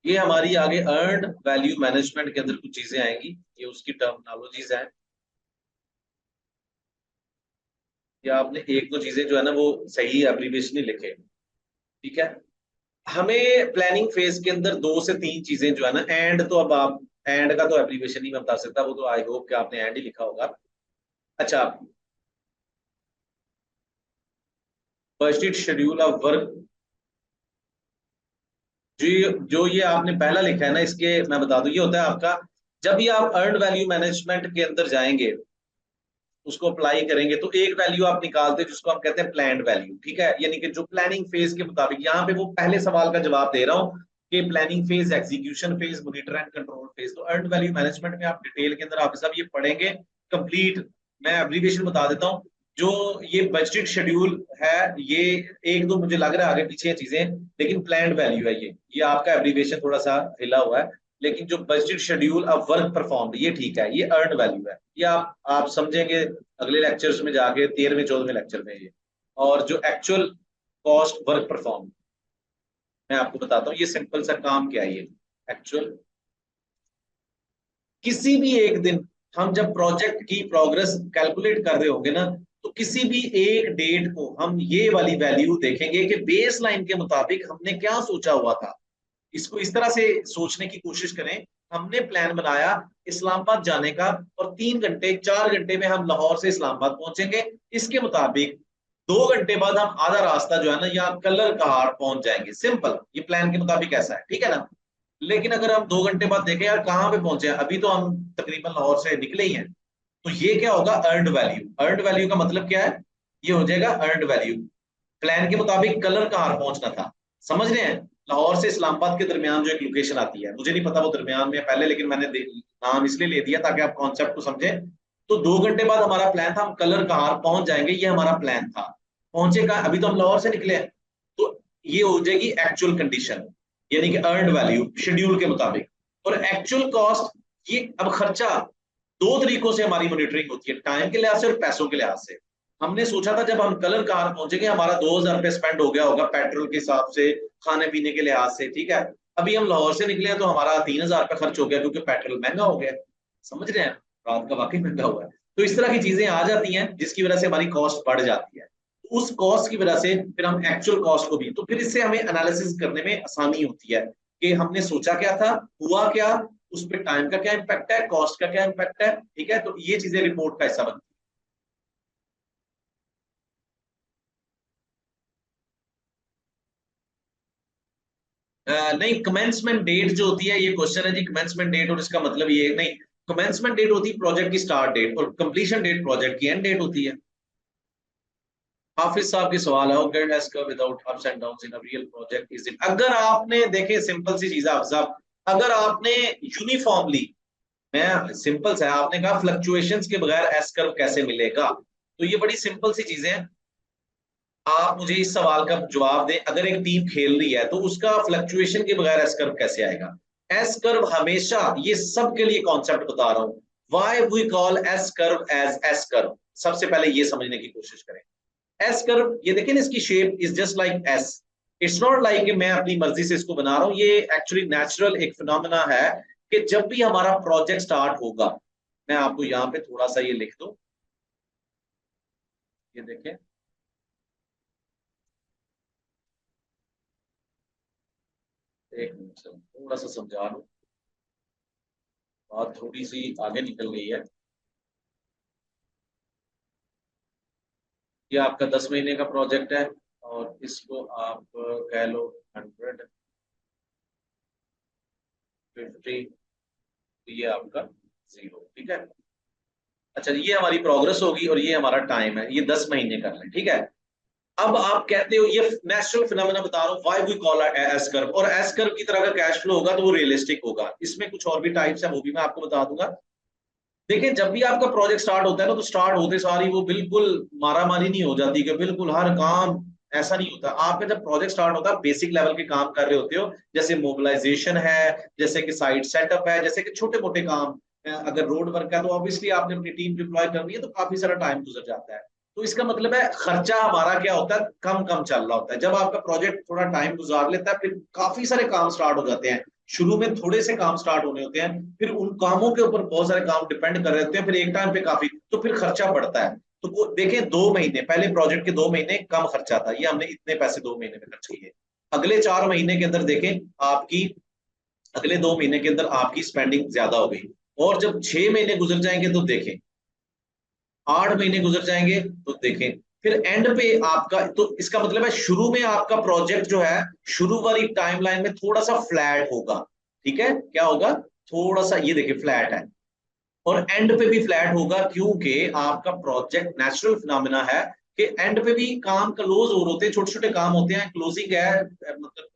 ये हमारी आगे अर्नड वैल्यू मैनेजमेंट के अंदर कुछ चीजें आएंगी, ये उसकी टर्मिनोलॉजीज हैं। या आपने एक दो चीजें जो है ना वो सही एब्रीविएशन ही लिखे, ठीक है। हमें प्लानिंग फेज के अंदर दो से तीन चीजें जो है ना, एंड तो अब आप एंड का तो एब्रीविएशन ही मैं बता सकता, वो तो आई होप कि आपने एंड ही लिखा होगा। अच्छा, बजटेड शेड्यूल ऑफ वर्क, जो ये आपने पहला लिखा है ना, इसके मैं बता दूं, ये होता है आपका जब भी आप अर्न वैल्यू मैनेजमेंट के अंदर जाएंगे, उसको अप्लाई करेंगे तो एक वैल्यू आप निकालते हैं जिसको हम कहते हैं प्लान्ड वैल्यू, ठीक है। यानी कि जो प्लानिंग फेज के मुताबिक, यहाँ पे वो पहले सवाल का जवाब दे रहा हूँ कि planning phase, execution phase, monitor and control phase. तो अर्न वैल्यू मैनेजमेंट में आप डिटेल के अंदर आप सब ये पढ़ेंगे कंप्लीट। मैं एब्रीविएशन बता देता हूँ। जो ये बजटेड शेड्यूल है, ये एक दो मुझे लग रहा है आगे पीछे चीजें, लेकिन प्लान्ड वैल्यू है ये आपका एब्रीविएशन थोड़ा सा हिला हुआ है। लेकिन जो budgeted schedule of work performed, ये ठीक है, ये अर्न वैल्यू है। ये आप समझेंगे अगले लेक्चर्स में जाके, 13वें 14वें लेक्चर में ये। और जो एक्चुअल कॉस्ट वर्क परफॉर्म, मैं आपको बताता हूँ ये सिंपल सा काम क्या है। ये एक्चुअल, किसी भी एक दिन हम जब प्रोजेक्ट की प्रोग्रेस कैलकुलेट कर रहे होंगे ना, तो किसी भी एक डेट को हम ये वाली वैल्यू देखेंगे कि बेस लाइन के मुताबिक हमने क्या सोचा हुआ था। इसको इस तरह से सोचने की कोशिश करें, हमने प्लान बनाया इस्लामाबाद जाने का, और 3 घंटे 4 घंटे में हम लाहौर से इस्लामाबाद पहुंचेंगे। इसके मुताबिक 2 घंटे बाद हम आधा रास्ता जो है ना, या कलर कहार पहुंच जाएंगे। सिंपल, ये प्लान के मुताबिक ऐसा है, ठीक है ना। लेकिन अगर हम 2 घंटे बाद देखें यार कहाँ पे पहुंचे हैं, अभी तो हम तकरीबन लाहौर से निकले ही हैं, तो ये क्या होगा, अर्नड वैल्यू। अर्नड वैल्यू का मतलब क्या है, ये हो जाएगा अर्नड वैल्यू। प्लान के मुताबिक कलर कहां पहुंचना था, समझ रहे हैं। लाहौर से इस्लामाबाद के दरमियान जो एक लोकेशन आती है, मुझे नहीं पता वो दरमियान में है पहले, लेकिन मैंने नाम इसलिए ले दिया ताकि आप कॉन्सेप्ट को समझें। तो 2 घंटे बाद हमारा प्लान था हम कलर कहां पहुंच जाएंगे, ये हमारा प्लान था। पहुंचे का अभी तो हम लाहौर से निकले हैं। तो ये हो जाएगी एक्चुअल कंडीशन, यानी कि अर्नड वैल्यू शेड्यूल के मुताबिक। और एक्चुअल कॉस्ट, ये अब खर्चा दो तरीकों से हमारी मॉनिटरिंग होती है, टाइम के लिहाज से और पैसों के लिहाज से। हमने सोचा था जब हम कलर कार पहुंचेंगे हमारा 2000 रुपये स्पेंड हो गया होगा पेट्रोल के हिसाब से, खाने पीने के लिहाज से, ठीक है। अभी हम लाहौर से निकले हैं तो हमारा 3000 रुपये खर्च हो गया, क्योंकि पेट्रोल महंगा हो गया। समझ रहे हैं, रात का वाकई महंगा हुआ है। तो इस तरह की चीजें आ जाती हैं जिसकी वजह से हमारी कॉस्ट बढ़ जाती है। उस कॉस्ट की वजह से फिर हम एक्चुअल कॉस्ट को भी, तो फिर इससे हमें एनालिसिस करने में आसानी होती है कि हमने सोचा क्या था, हुआ क्या, उस पर टाइम का क्या इम्पैक्ट है, कॉस्ट का क्या इम्पैक्ट है, ठीक है। तो ये चीजें रिपोर्ट का हिस्सा बनती नहीं, कमेंसमेंट डेट जो होती है, ये क्वेश्चन है जी कमेंसमेंट डेट, और इसका मतलब ये नहीं, कमेंसमेंट डेट होती है प्रोजेक्ट की स्टार्ट डेट, और कंप्लीशन डेट प्रोजेक्ट की एंड डेट होती है। हाफिज साहब की सवाल है, get S curve without ups and downs in a real project is it. अगर आपने देखे, सिंपल सी चीज है हाफिज साहब, अगर आपने यूनिफॉर्मली, मैं सिंपल सा है, आपने कहा फ्लक्चुएशंस के बगैर एस कर्व कैसे मिलेगा, तो ये बड़ी सिंपल सी चीजें हैं। आप मुझे इस सवाल का जवाब दें, अगर एक टीम खेल रही है तो उसका फ्लक्चुएशन के बगैर एस कर्व कैसे आएगा। एस कर्व हमेशा, ये सबके लिए कॉन्सेप्ट बता रहा हूं, why we call S curve as S curve. सबसे पहले ये समझने की कोशिश करें। एस कर्व, ये देखें ना, इसकी shape is just like S. It's not like कि मैं अपनी मर्जी से इसको बना रहा हूं, ये एक्चुअली नेचुरल एक फिनोमेना है कि जब भी हमारा प्रोजेक्ट स्टार्ट होगा, मैं आपको यहाँ पे थोड़ा सा ये लिख दूं, ये देखें, एक मिनट से थोड़ा सा समझा लूं, बात थोड़ी सी आगे निकल गई है। ये आपका 10 महीने का प्रोजेक्ट है, और इसको आप कह लो 150, ये आपका 0, ठीक है। अच्छा, ये हमारी प्रोग्रेस होगी और ये हमारा टाइम है, ये 10 महीने कर लें, ठीक है। अब आप कहते हो ये नेचुरल फिनोमेना बता रहा हूँ, why we call S curve, और एस कर्व की तरह का कैश फ्लो होगा तो वो रियलिस्टिक होगा। इसमें कुछ और भी टाइप्स है, वो भी मैं आपको बता दूंगा। देखिए, जब भी आपका प्रोजेक्ट स्टार्ट होता है ना, तो स्टार्ट होते सारी वो बिल्कुल मारा मारी नहीं हो जाती कि बिल्कुल हर काम, ऐसा नहीं होता। आपका जब प्रोजेक्ट स्टार्ट होता है बेसिक लेवल के काम कर रहे होते हो, जैसे मोबिलाइजेशन है, जैसे कि साइट सेटअप है, जैसे कि छोटे मोटे काम। अगर रोड वर्क है तो ऑब्वियसली आपने अपनी टीम डिप्लॉय करनी है, तो काफी सारा टाइम गुजर जाता है। तो इसका मतलब है खर्चा हमारा क्या होता है, कम कम चल रहा होता है। जब आपका प्रोजेक्ट थोड़ा टाइम गुजार लेता है, फिर काफी सारे काम स्टार्ट हो जाते हैं, शुरू में थोड़े से काम स्टार्ट होने होते हैं, फिर उन कामों के ऊपर बहुत सारे काम डिपेंड कर रहे होते हैं, फिर एक टाइम पे काफी, तो फिर खर्चा बढ़ता है। तो देखें 2 महीने पहले प्रोजेक्ट के 2 महीने कम खर्चा था, ये हमने इतने पैसे 2 महीने में खर्च किए। अगले 4 महीने के अंदर देखें आपकी, अगले 2 महीने के अंदर आपकी स्पेंडिंग ज्यादा हो गई। और जब 6 महीने गुजर जाएंगे तो देखें, 8 महीने गुजर जाएंगे तो देखें, फिर एंड पे आपका, तो इसका मतलब है शुरू में आपका प्रोजेक्ट जो है शुरू वाली टाइमलाइन में थोड़ा सा फ्लैट होगा। ठीक है, क्या होगा, थोड़ा सा, ये देखिए फ्लैट है, और एंड पे भी फ्लैट होगा, क्योंकि आपका प्रोजेक्ट नेचुरल फिनोमेना है कि एंड पे भी काम क्लोज हो रहे होते हैं, छोटे छोटे काम होते हैं, क्लोजिंग है, मतलब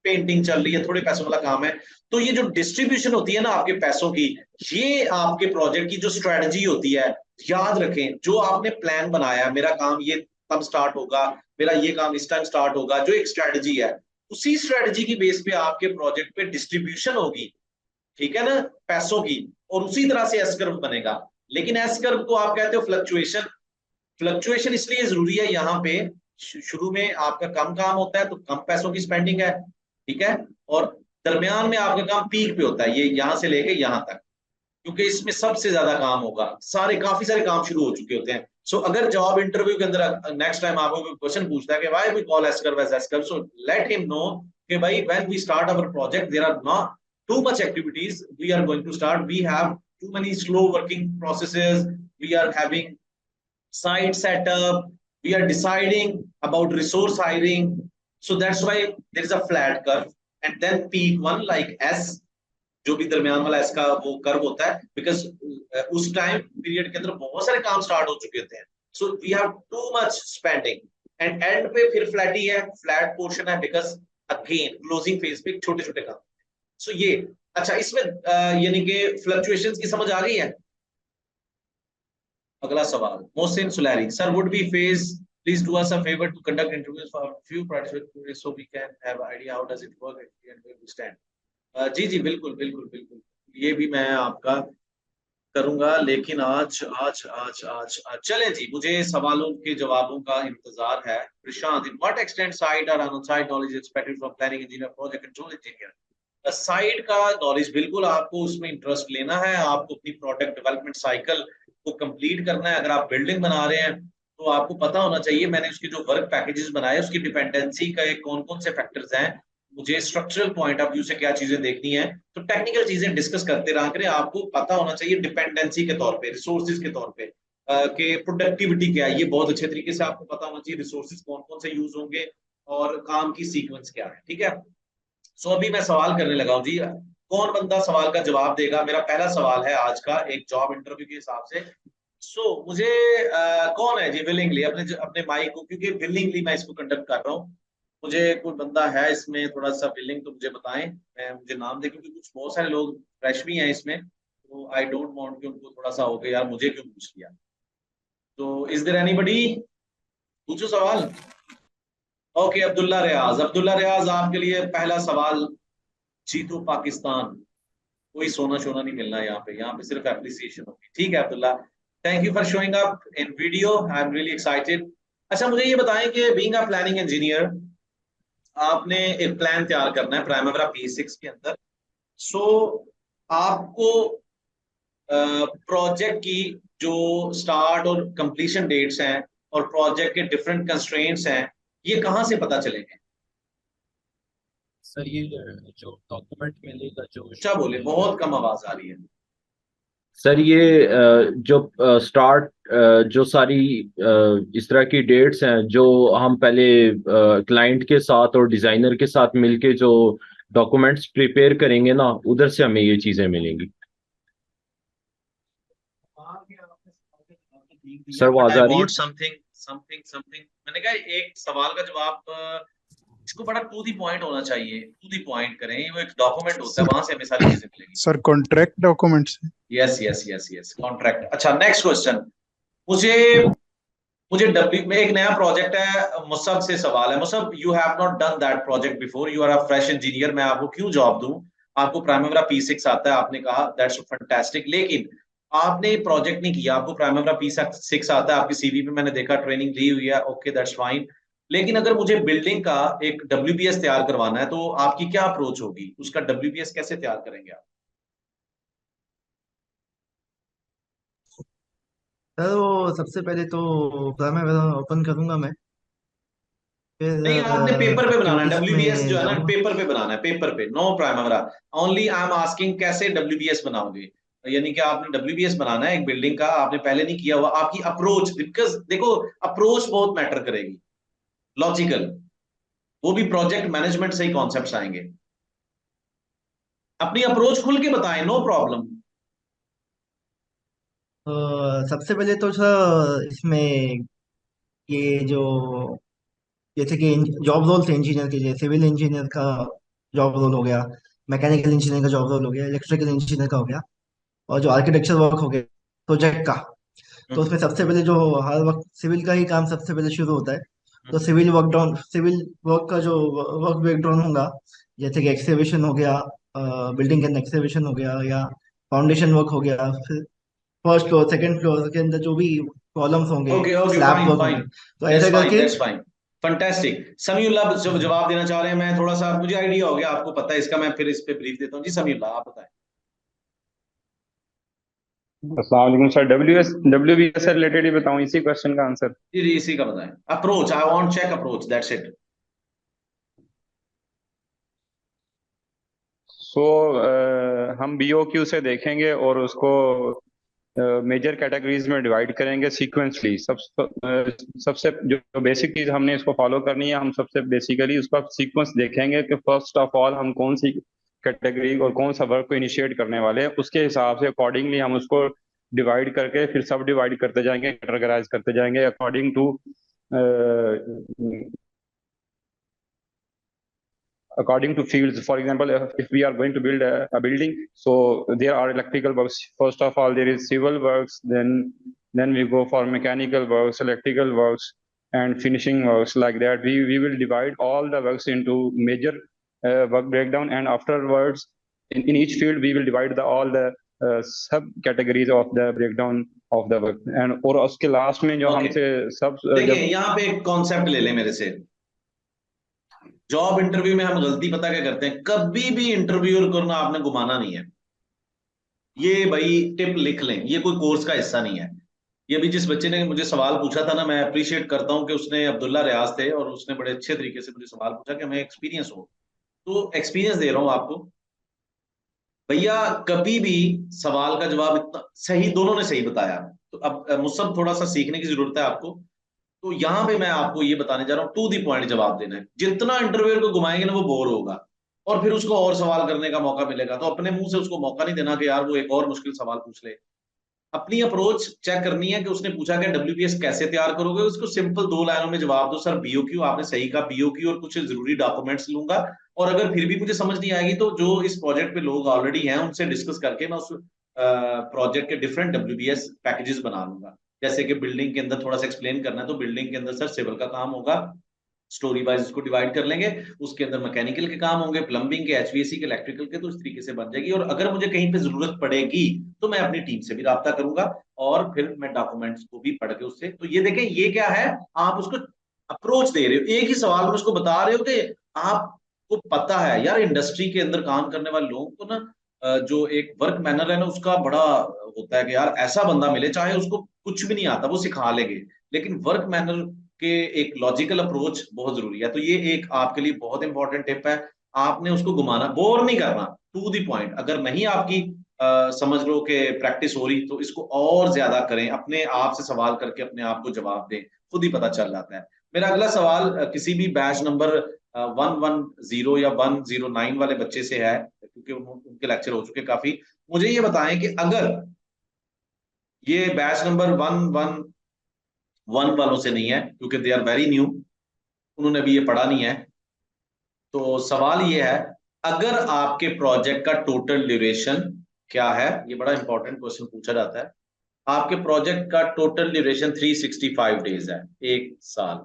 पेंटिंग चल रही है, थोड़े पैसों वाला काम है। तो ये जो डिस्ट्रीब्यूशन होती है ना आपके पैसों की, ये आपके प्रोजेक्ट की जो स्ट्रेटजी होती है, याद रखें जो आपने प्लान बनाया, मेरा काम ये तब स्टार्ट होगा, मेरा ये काम इस टाइम स्टार्ट होगा, जो एक स्ट्रेटजी है, उसी स्ट्रेटजी की बेस पे आपके प्रोजेक्ट पे डिस्ट्रीब्यूशन होगी, ठीक है ना, पैसों की, और उसी तरह से एस कर्व बनेगा। लेकिन एस कर्व को आप कहते हो फ्लक्चुएशन। फ्लक्चुएशन इसलिए जरूरी है यहाँ पे, शुरू में आपका कम काम होता है तो कम पैसों की स्पेंडिंग है, ठीक है, और दरमियान में आपका काम पीक पे होता है, ये यहां से लेके यहां तक, क्योंकि इसमें सबसे ज्यादा काम होगा, सारे काफी सारे काम शुरू हो चुके होते हैं। सो अगर जॉब इंटरव्यू के अंदर नेक्स्ट टाइम आपको कोई क्वेश्चन पूछता है कि why we call S curve as S curve, so let him know कि भाई when we start our project there are not too much activities we are going to start, we have too many slow working processes, we are having site setup, we are deciding about resource hiring, so that's why there is a flat curve, and then peak one like S, जो भी दरमियान वाला इसका वो curve होता है, because उस time period के अंदर बहुत सारे काम स्टार्ट हो चुके होते हैं, so we have too much spending, and end पे फिर फ्लैट ही है, फ्लैट पोर्शन है, बिकॉज अगेन क्लोजिंग फेज पे छोटे छोटे काम। सो ये, अच्छा इसमें यानी कि फ्लक्चुएशंस की समझ आ गई है। अगला सवाल, Mohsin Sulairi sir, would be phase, please do us a favour to conduct interviews for few participants so we can have idea how does it work and where we stand. जी जी बिल्कुल बिल्कुल बिल्कुल, ये भी मैं आपका करूंगा, लेकिन आज आज आज आज आज चलें जी, मुझे सवालों के जवाबों का इंतजार है। प्रशांत, इन व्हाट एक्सटेंट साइड और onside knowledge expected from planning engineer, project control engineer. Side का नॉलेज बिल्कुल आपको उसमें इंटरेस्ट लेना है, आपको अपनी प्रोडक्ट डेवलपमेंट साइकिल को कंप्लीट करना है। अगर आप बिल्डिंग बना रहे हैं तो आपको पता होना चाहिए, मैंने उसके जो वर्क पैकेजेस बनाए उसकी डिपेंडेंसी का कौन कौन से फैक्टर्स हैं, मुझे स्ट्रक्चरल पॉइंट ऑफ व्यू से क्या चीजें देखनी है, तो टेक्निकल चीजें डिस्कस करते रहा करें, आपको पता होना चाहिए डिपेंडेंसी के तौर पे, रिसोर्सेज के तौर पे कि प्रोडक्टिविटी क्या है, ये बहुत अच्छे तरीके से आपको पता होना चाहिए, रिसोर्सेज कौन कौन से यूज होंगे और काम की सीक्वेंस क्या है, ठीक है। सो अभी मैं सवाल करने लगा हूं जी, कौन बंदा सवाल का जवाब देगा। मेरा पहला सवाल है आज का एक जॉब इंटरव्यू के हिसाब से। मुझे कौन है जी विलिंगली, अपने अपने माइक को, क्योंकि विलिंगली मैं इसको कंडक्ट कर रहा हूँ, मुझे कोई बंदा है इसमें थोड़ा सा विलिंग तो मुझे बताएं, मैं मुझे नाम दे, क्योंकि कुछ बहुत सारे लोग फ्रेश भी हैं इसमें, तो आई डोंट वांट कि उनको थोड़ा सा हो गया यार मुझे क्यों पूछ लिया। तो इज देयर एनीबडी, पूछो सवाल। ओके, अब्दुल्ला रियाज, अब्दुल्ला रियाज आपके लिए पहला सवाल, जीतो पाकिस्तान, कोई सोना शोना नहीं मिलना यहाँ पे सिर्फ एप्रिसिएशन होगी, ठीक है Abdullah, thank you for showing up in video, I am really excited. अच्छा मुझे ये बताएं कि बीइंग अ प्लानिंग इंजीनियर, आपने एक प्लान तैयार करना है प्राइमरी P6 के अंदर। सो आपको प्रोजेक्ट की जो स्टार्ट और कंप्लीशन डेट्स हैं और प्रोजेक्ट के डिफरेंट कंस्ट्रेंट्स हैं, ये कहाँ से पता चलेंगे। सर ये जो डॉक्यूमेंट मिलेगा जो अच्छा बोले, बहुत कम आवाज आ रही है। सर ये जो स्टार्ट जो सारी इस तरह की डेट्स हैं जो हम पहले क्लाइंट के साथ और डिजाइनर के साथ मिलके जो डॉक्यूमेंट्स प्रिपेयर करेंगे ना, उधर से हमें ये चीजें मिलेंगी। सर आवाज आ रही है? समथिंग समथिंग समथिंग, मैंने कहा एक सवाल का जवाब इसको बड़ा टू दी पॉइंट होना चाहिए, टू दी पॉइंट करें, वो एक डॉक्यूमेंट होता है, वहां से हमें सारी चीजें मिलेंगी। Sir contract documents. Yes yes yes yes, contract. अच्छा नेक्स्ट क्वेश्चन, मुझे मुझे डब्ल्यू में एक नया प्रोजेक्ट है, मुसब से सवाल है। Musab, you have not done that project before, you are a fresh engineer, मैं आपको क्यों जॉब दूं, आपको प्राइमरी P6 आता है, आपने कहा दैट्स फैंटास्टिक, लेकिन आपने प्रोजेक्ट नहीं किया, आपको प्राइमरी P6 आता है, आपकी सीवी पे मैंने देखा ट्रेनिंग ली हुई है, ओके दैट्स फाइन, लेकिन अगर मुझे बिल्डिंग का एक WBS तैयार करवाना है तो आपकी क्या अप्रोच होगी, उसका WBS कैसे तैयार करेंगे आप? सर वो सबसे पहले तो प्राइमरी ओपन करूंगा मैं, फिर नहीं, आपने पेपर पे बनाना है एक्टिविटीज WBS में जो है ना, जाऊंगा। पेपर पे बनाना है, पेपर पे, no Primavera. Only I am asking कैसे WBS बनाओगे, यानी कि आपने WBS बनाना है एक बिल्डिंग का, आपने पहले नहीं किया हुआ, आपकी अप्रोच, बिकॉज देखो अप्रोच बहुत मैटर करेगी, लॉजिकल, वो भी प्रोजेक्ट मैनेजमेंट से ही कॉन्सेप्ट्स आएंगे। अपनी अप्रोच खुल के बताएं, नो प्रॉब्लम। सबसे पहले तो सर इसमें ये जो जैसे कि जॉब रोल थे इंजीनियर के लिए, सिविल इंजीनियर का जॉब रोल हो गया, मैकेनिकल इंजीनियर का जॉब रोल हो गया, इलेक्ट्रिकल इंजीनियर का हो गया, और जो आर्किटेक्चर वर्क हो गया प्रोजेक्ट का। तो उसमें सबसे पहले जो हर वक्त सिविल का ही काम सबसे पहले शुरू होता है। तो सिविल वर्क का जो वर्क ब्रेकडाउन होगा, जैसे कि एक्सकेवेशन हो गया, बिल्डिंग के अंदर एक्सकेवेशन हो गया, या फाउंडेशन वर्क हो गया, फिर फर्स्ट फ्लोर सेकंड फ्लोर के अंदर जो भी कॉलम्स होंगे, okay okay, slab fine work fine, होंगे, तो ऐसा करके। That's fine, fantastic. समीउल्लाह जब जी। जवाब देना चाह रहे हैं, मैं थोड़ा सा, मुझे आइडिया हो गया, आपको पता है इसका, मैं फिर इस पे ब्रीफ देता हूँ जी। समीउल्लाह आप बताएं। अस्सलाम वालेकुम सर। WBS से रिलेटेड ही बताऊं इसी क्वेश्चन का आंसर? जी जी, इसी का बताएं, approach, I want check approach, that's it. So हम BOQ से देखेंगे और उसको मेजर कैटेगरीज में डिवाइड करेंगे सीक्वेंसली। सबसे जो बेसिक चीज हमने इसको फॉलो करनी है, हम सबसे बेसिकली उसका सीक्वेंस देखेंगे कि फर्स्ट ऑफ ऑल हम कौन सी कैटेगरी और कौन सा वर्क को इनिशिएट करने वाले हैं, उसके हिसाब से अकॉर्डिंगली हम उसको डिवाइड करके फिर सब डिवाइड करते जाएंगे, कैटेगराइज करते जाएंगे according to according to fields. For example, if we are going to build a building, so there are electrical works. First of all, there is civil works, then we go for mechanical works, electrical works, and finishing works. Like that, we will divide all the works into major work breakdown, and afterwards, in each field, we will divide all the subcategories of the breakdown of the work. And और उसके last में जो okay, हमसे सब देखिए जब यहाँ पे एक कॉन्सेप्ट ले लें मेरे से। जॉब इंटरव्यू में हम गलती पता क्या करते हैं, कभी भी इंटरव्यूअर को ना आपने घुमाना नहीं है। ये भाई टिप लिख लें, ये कोई कोर्स का हिस्सा नहीं है। ये भी जिस बच्चे ने मुझे सवाल पूछा था ना, मैं अप्रिशिएट करता हूँ कि उसने, अब्दुल्ला रियाज थे, और उसने बड़े अच्छे तरीके से मुझे सवाल पूछा कि हमें एक्सपीरियंस हो, तो एक्सपीरियंस दे रहा हूँ आपको। भैया कभी भी सवाल का जवाब इतना सही, दोनों ने सही बताया। तो अब मुझसे थोड़ा सा सीखने की जरूरत है आपको। तो यहाँ पे मैं आपको ये बताने जा रहा हूँ, टू दी पॉइंट जवाब देना है। जितना इंटरव्यूअर को घुमाएंगे ना वो बोर होगा, और फिर उसको और सवाल करने का मौका मिलेगा, तो अपने मुंह से उसको मौका नहीं देना कि यार वो एक और मुश्किल सवाल पूछ ले। अपनी अप्रोच चेक करनी है कि उसने पूछा कि WBS कैसे तैयार करोगे, उसको सिंपल 2 लाइनों में जवाब दो, सर BOQ, आपने सही कहा BOQ, और कुछ जरूरी डॉक्यूमेंट्स लूंगा। और अगर फिर भी मुझे समझ नहीं आएगी तो जो इस प्रोजेक्ट पे लोग ऑलरेडी हैं उनसे डिस्कस करके मैं उस प्रोजेक्ट के डिफरेंट WBS पैकेजेस बना लूंगा। जैसे कि बिल्डिंग के अंदर थोड़ा सा एक्सप्लेन करना है तो बिल्डिंग के अंदर सर सिविल का काम होगा, स्टोरी वाइज इसको डिवाइड कर लेंगे। उसके अंदर मैकेनिकल के काम होंगे, प्लम्बिंग के, HVAC के, इलेक्ट्रिकल के, तो इस तरीके से बन जाएगी। और अगर मुझे कहीं पे जरूरत पड़ेगी तो मैं अपनी टीम से भी राब्ता करूंगा, और फिर मैं डॉक्यूमेंट्स को भी पढ़ के उससे। तो ये देखें, ये क्या है, आप उसको अप्रोच दे रहे हो, एक ही सवाल में उसको बता रहे हो कि आपको पता है यार, इंडस्ट्री के अंदर काम करने वाले लोगों को ना जो एक वर्क मैनर है ना उसका बड़ा होता है कि यार ऐसा बंदा मिले, चाहे उसको कुछ भी नहीं आता वो सिखा लेंगे, लेकिन वर्क मैनर के एक लॉजिकल अप्रोच बहुत जरूरी है। तो ये एक आपके लिए बहुत इंपॉर्टेंट टिप है। आपने उसको घुमाना, बोर नहीं करना, टू दी पॉइंट। अगर नहीं आपकी समझ लो कि प्रैक्टिस हो रही, तो इसको और ज्यादा करें, अपने आप से सवाल करके अपने आप को जवाब दें, खुद ही पता चल जाता है। मेरा अगला सवाल किसी भी बैच नंबर 110 या 109 वाले बच्चे से है, क्योंकि उनके लेक्चर हो चुके काफी। मुझे ये बताएं कि अगर ये बैच नंबर 111 वालों से नहीं है, क्योंकि दे आर वेरी न्यू, उन्होंने भी ये पढ़ा नहीं है। तो सवाल ये है, अगर आपके प्रोजेक्ट का टोटल ड्यूरेशन क्या है, ये बड़ा इंपॉर्टेंट क्वेश्चन पूछा जाता है। आपके प्रोजेक्ट का टोटल ड्यूरेशन 365 डेज है, 1 साल,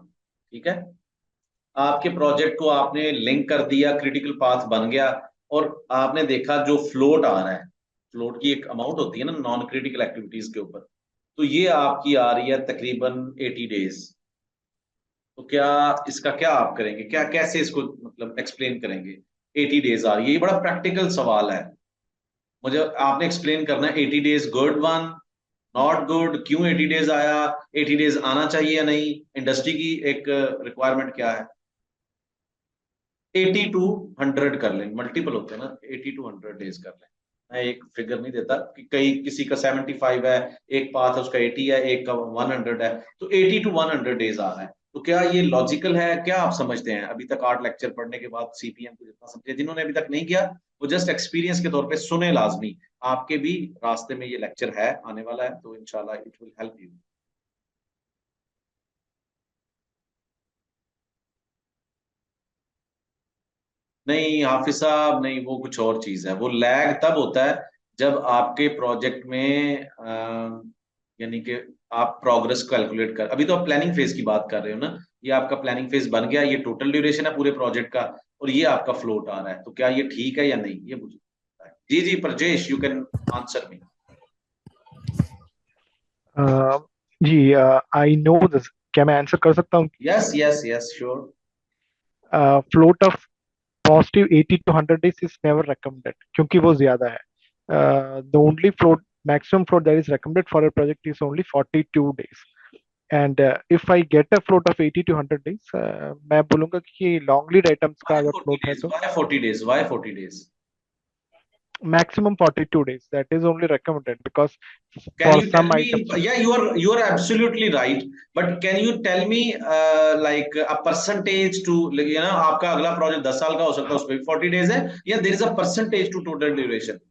ठीक है। आपके प्रोजेक्ट को आपने लिंक कर दिया, क्रिटिकल पाथ बन गया, और आपने देखा जो फ्लोट आ रहा है, फ्लोट की एक अमाउंट होती है ना नॉन क्रिटिकल एक्टिविटीज के ऊपर, तो ये आपकी आ रही है तकरीबन 80 डेज। तो क्या इसका क्या आप करेंगे, क्या कैसे इसको मतलब एक्सप्लेन करेंगे? 80 डेज आ रही है, ये बड़ा प्रैक्टिकल सवाल है, मुझे आपने एक्सप्लेन करना है। 80 days good one, not good, क्यों 80 डेज आया, 80 डेज आना चाहिए या नहीं, इंडस्ट्री की एक रिक्वायरमेंट क्या है। 80 टू 100 कर लें, मल्टीपल होते हैं ना, 80 टू 100 डेज कर लें। मैं एक फिगर नहीं देता कि कई किसी का 75 है, एक पाथ है उसका 80 है, एक का 100 है, तो 80 टू 100 डेज आ रहा है। तो क्या ये लॉजिकल है, क्या आप समझते हैं? अभी तक 8 लेक्चर पढ़ने के बाद सीपीएम को जितना समझे, जिन्होंने अभी तक नहीं किया वो जस्ट एक्सपीरियंस के तौर पे सुने लाजमी। आपके भी रास्ते में ये लेक्चर है, आने वाला है, तो इंशाल्लाह इट विल हेल्प यू। नहीं हाफिज साहब, नहीं, वो कुछ और चीज है। वो लैग तब होता है जब आपके प्रोजेक्ट में यानी कि आप प्रोग्रेस कैलकुलेट कर, अभी तो आप प्लानिंग फेज की बात कर रहे हो ना, ये आपका प्लानिंग फेज बन गया, ये टोटल ड्यूरेशन है पूरे प्रोजेक्ट का, और ये आपका फ्लोट आ रहा है, तो क्या ये ठीक है या नहीं, ये मुझे पता है। जी जी Prajesh, you can answer me. Uh, जी, आई नो दिस। क्या मैं आंसर कर सकता हूँ? Yes yes yes sure. Float of positive 80 to 100 days is never recommended क्योंकि वो ज्यादा है. The only float, maximum float that is recommended for a project is only 42 days. And if I get a float of 80 to 100 days, मैं बोलूंगा कि long lead items का Why अगर 40 float है days? तो Why 40 days? Why 40 days? maximum 42 days. That is only recommended because Can for you tell some me? items. Yeah, you are absolutely right. But can you tell me like a percentage to, like, you know, आपका अगला project 10 साल का हो सकता है, उसमें भी 40 days है, या there is a percentage to total duration?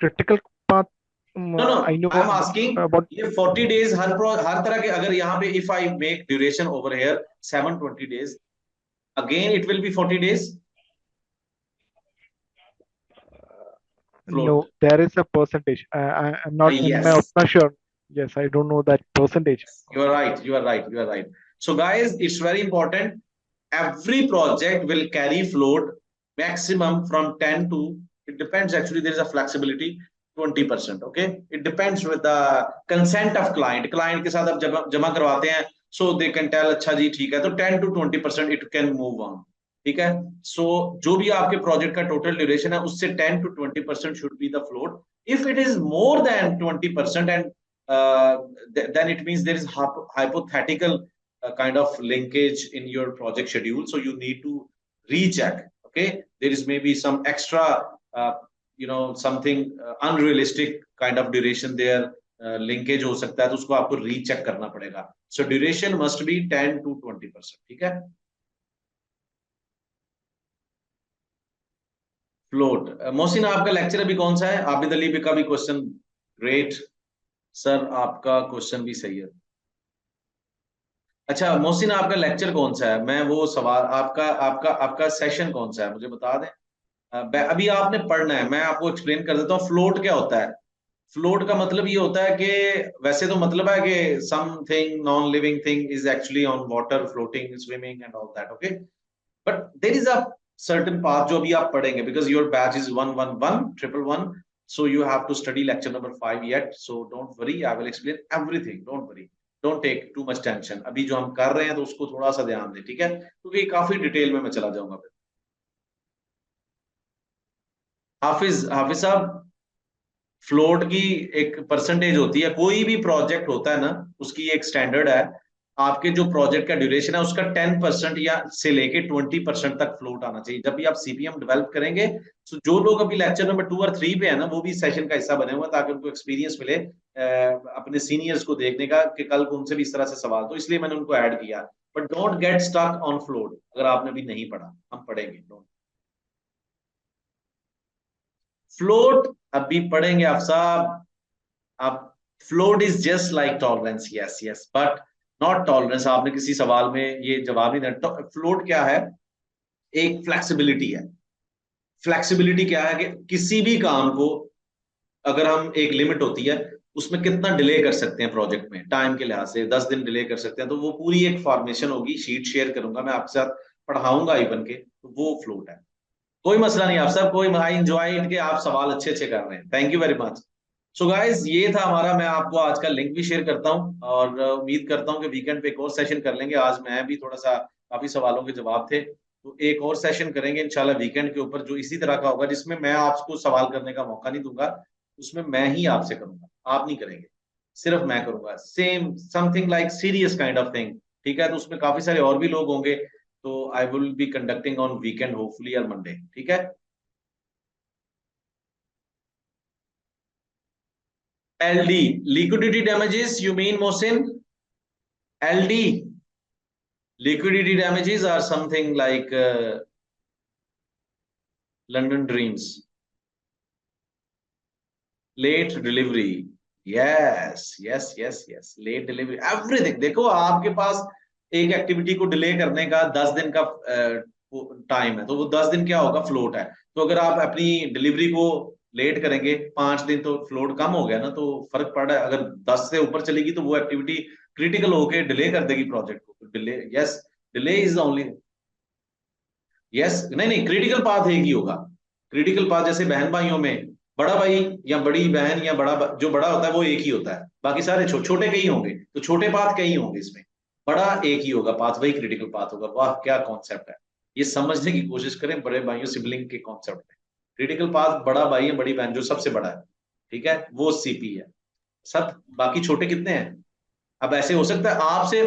Critical path, No no, I know I'm asking, about. ये 40 डेज हर तरह के, अगर यहाँ पे if I make duration over here 720 days, again it will be 40 days float. No, there is a percentage. I'm not. मैं Yes. उतना sure. Yes, I don't know that percentage. You are right. You are right. You are right. So, guys, it's very important. Every project will carry float maximum from 10 to, it depends. Actually, there is a flexibility 20%. Okay, it depends with the consent of client. Client के साथ आप जमा करवाते हैं, so they can tell अच्छा जी ठीक है, तो 10 to 20% it can move on. ठीक है, so जो भी आपके प्रोजेक्ट का टोटल ड्यूरेशन है उससे 10 to 20% should be the float. If it is more than 20% and then it means there is hypothetical kind of linkage in your project schedule, so you need to recheck. Okay, there is maybe some extra something unrealistic kind of duration there, linkage हो सकता है, तो उसको आपको recheck करना पड़ेगा. So duration must be 10 to 20%. ठीक है, फ्लोट. मोहसिन आपका लेक्चर अभी कौन सा है? आबिद अली का भी क्वेश्चन ग्रेट सर, आपका क्वेश्चन भी सही है. अच्छा मोहसिन, आपका लेक्चर कौन सा है? मैं वो सवाल, आपका आपका आपका सेशन कौन सा है मुझे बता दें. अभी आपने पढ़ना है, मैं आपको एक्सप्लेन कर देता हूँ फ्लोट क्या होता है. फ्लोट का मतलब ये होता है कि, वैसे तो मतलब है कि something non living thing is actually on water, floating, swimming and all that. Okay, but there is a certain path जो अभी आप पढ़ेंगे, because your batch is 111 so you have to study lecture number 5 yet, so don't worry, I will explain everything, don't worry, don't take too much tension. अभी जो हम कर रहे हैं तो उसको थोड़ा सा ध्यान दें, ठीक है, क्योंकि काफी डिटेल में मैं चला जाऊंगा फिर. हाफिज हाफिज साहब, फ्लोट की एक परसेंटेज होती है, कोई भी प्रोजेक्ट होता है ना, उसकी एक स्टैंडर्ड है, आपके जो प्रोजेक्ट का ड्यूरेशन है उसका 10% या से लेके 20% तक फ्लोट आना चाहिए जब भी आप सीपीएम डेवलप करेंगे. तो जो लोग अभी लेक्चर नंबर 2 और 3 पे है ना, वो भी सेशन का हिस्सा बने हुए, ताकि उनको एक्सपीरियंस मिले अपने सीनियर्स को देखने का कि कल को उनसे भी इस तरह से सवाल, तो इसलिए मैंने उनको ऐड किया. But don't get stuck on float, अगर आपने भी नहीं पढ़ा, हम पढ़ेंगे. डोंट फ्लोट अभी पढ़ेंगे आप साहब. आप, float is just like tolerance, yes yes, but not tolerance. आपने किसी सवाल में ये जवाब नहीं दिया. फ्लोट क्या है? एक फ्लेक्सिबिलिटी है. फ्लेक्सिबिलिटी क्या है कि किसी भी काम को, अगर हम, एक लिमिट होती है उसमें कितना डिले कर सकते हैं प्रोजेक्ट में, टाइम के लिहाज से 10 दिन डिले कर सकते हैं, तो वो पूरी एक फॉर्मेशन होगी, शीट शेयर करूंगा मैं आपके साथ, पढ़ाऊंगा इवन के, तो वो फ्लोट है. कोई मसला नहीं आप सब, कोई, आई एंजॉय इट के आप सवाल अच्छे अच्छे कर रहे हैं. Thank you very much. So guys ये था हमारा, मैं आपको आज का लिंक भी शेयर करता हूँ और उम्मीद करता हूँ कि वीकेंड पे एक और सेशन कर लेंगे। आज मैं भी थोड़ा सा, काफी सवालों के जवाब थे, तो एक और सेशन करेंगे इंशाल्लाह वीकेंड के ऊपर, जो इसी तरह का होगा, जिसमें मैं आपको सवाल करने का मौका नहीं दूंगा, उसमें मैं ही आपसे करूंगा, आप नहीं करेंगे, सिर्फ मैं करूंगा। Same something like serious kind of thing, ठीक है? तो उसमें काफी सारे और भी लोग होंगे, तो I will be conducting on weekend hopefully और मंडे, ठीक है? LD, liquidity damages, you mean Mohsin? LD, liquidity damages are something like London Dreams, late delivery. Yes, yes, yes, yes, late delivery, everything. देखो आपके पास एक activity को delay करने का 10 दिन का टाइम है, तो वो 10 दिन क्या होगा, फ्लोट है। तो अगर आप अपनी डिलीवरी को लेट करेंगे 5 दिन, तो फ्लोट कम हो गया ना, तो फर्क पड़ रहा है। अगर 10 से ऊपर चलेगी तो वो एक्टिविटी क्रिटिकल होके डिले कर देगी प्रोजेक्ट को। Delay, yes, delay is only, yes, नहीं नहीं, क्रिटिकल पाथ एक ही होगा। क्रिटिकल पाथ जैसे बहन भाइयों में बड़ा भाई या बड़ी बहन या जो बड़ा होता है वो एक ही होता है, बाकी सारे छोटे कई होंगे, तो छोटे पाथ कई होंगे, इसमें बड़ा एक ही होगा पाथ, वही क्रिटिकल पाथ होगा। वाह क्या कॉन्सेप्ट है, ये समझने की कोशिश करें बड़े भाइयों सिबलिंग के कॉन्सेप्ट में। क्रिटिकल पाथ बड़ा भाई या बड़ी बहन जो सबसे बड़ा है, ठीक है, वो सीपी है। सब बाकी छोटे कितने हैं? अब ऐसे हो सकता है आपसे